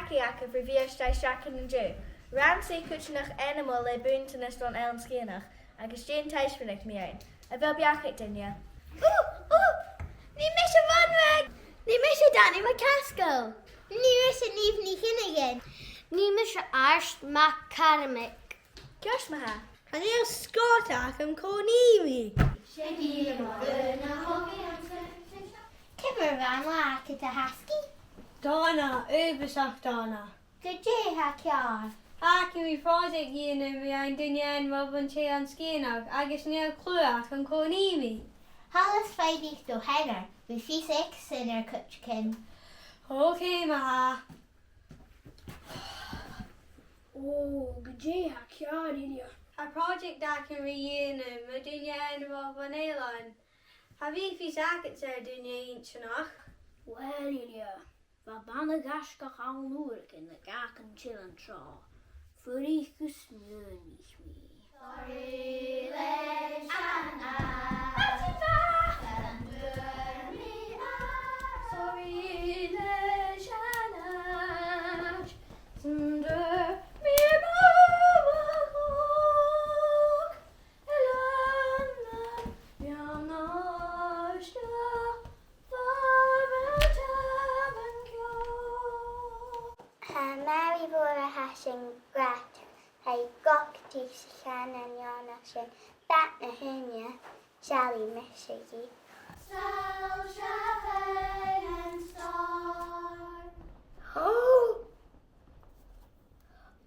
Bana-ghaisgeach Ghàidhealach an Jew. Ran sé cuiteanach animal le bhuannaich don Eilean Sgitheanach agus Duais Roghainn a bhfuil beachaid duine. Ní me sé bhanreg! Ní me sé daní mar casco! Ní me sé níomh ní chinigin! Ní me sé arst mac caramic! Ceis me ha? Can you scotach am coními? Cibir bhan lach at a hasci? Donna, ubasach Donna. Go dé ha cear. Aki mi project dhéanam mi an duine Eilean Sgitheanach agus níl clúach an coními. Hallas féidir do hegar, bhí fi six in ar cutcin. Okay, maha. Go dé ha cear idia. A project that can dhéanam a duine Eilean. Ha bhí fi sacat ar duine Eileanach? Well idia, va Bana-ghaisgeach Ghàidhealach in the gach an chillan trá. Furí go smúnich mi. Eilean Màiri Mhòr Aig Duaisean FilmG bat na hynne Sally Messigi.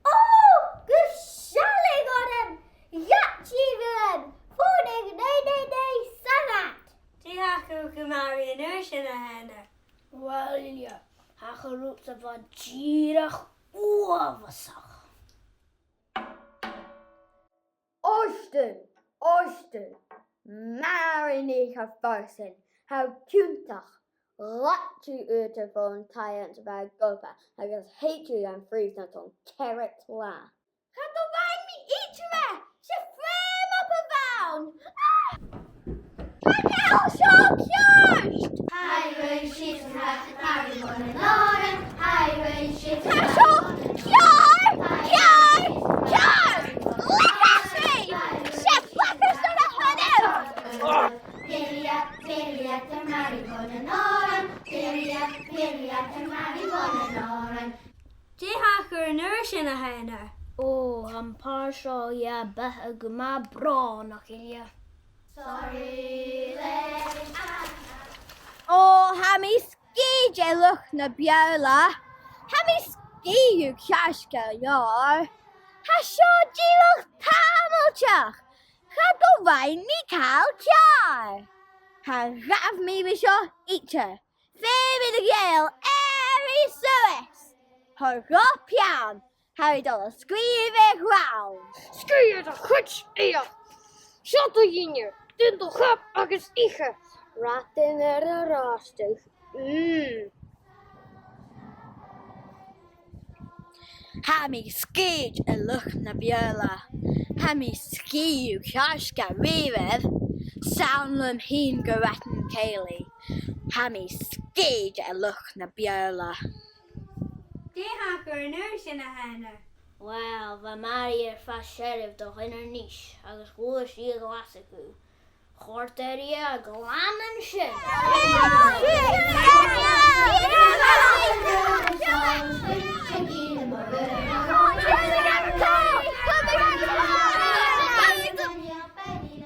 Oh, good Sally got him! Yachivan! Forning nay sanat! Díhacu go Mairi Mhòr a henna. Well idia, ha charút a bhan tíirech uavasach. Osten, Mairi Mhòr, how cúntach, ratú uta von taiant bag gopa, agus hatú an frís na ton carrot la. Cadw fain mi eitra! Se frame up a vown! Cadw siarst! Highway she's Mairi Mhòr nan Òran. Highway she's Díhacu Mhòr a henna. An párseo ja bethe go má bránach idia. Ha mi Ghàidhealach na Bheagain, ha mi FilmG Choice Award, ha seo dílach tamilteach, cadw fain mi cael cear. Ha raf mi fi seo eiter, fe mi dy gael eri Suez. Ha rop iawn, ha i dod o sgrifig rawn. Sgrifig a chwits eia. Siot o ynir, dyn do chap agus iche. Ratyn yr rostwch. Ha mi Ghàidhealach na Bheagain, ha mi FilmG Choice Award, sawnlum hyn gyratyn ceili, ha mi Ghàidhealach na Bheagain. Díhacu Mhòr a henna. Wel, fa Mairi fa sheriff do hinnar níis, agus gwyr si glasacu. Chorteri a glaman sin.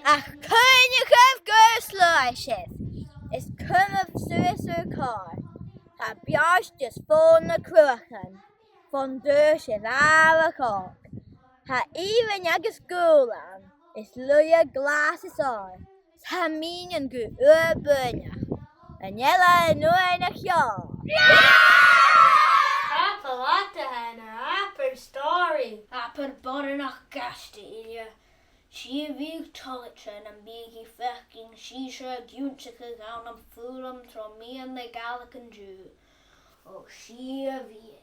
Ach cynnychaf gyrslwysif, is cymaf Suez car. Ha bias just ffôn na crwachan, ffôn dysif ar y coc. Ha even agus gwlan, is lwya glas is o'r. Ha min yn gwy bwynach, yn yla yn oen a'ch iawn. That's a lot to henna, apper story. Apper borinach gasti idia. Si vig tolitrin an bigi fecking shisha gyunchika gaun am fulam tro mi an the Galacan Jew. O si a vig.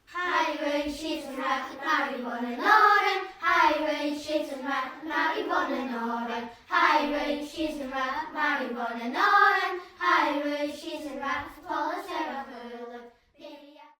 Highway she's Mairi Mhòr nan Òran. Highway she's Mairi Mhòr nan Òran. Highway she's Mairi Mhòr nan Òran.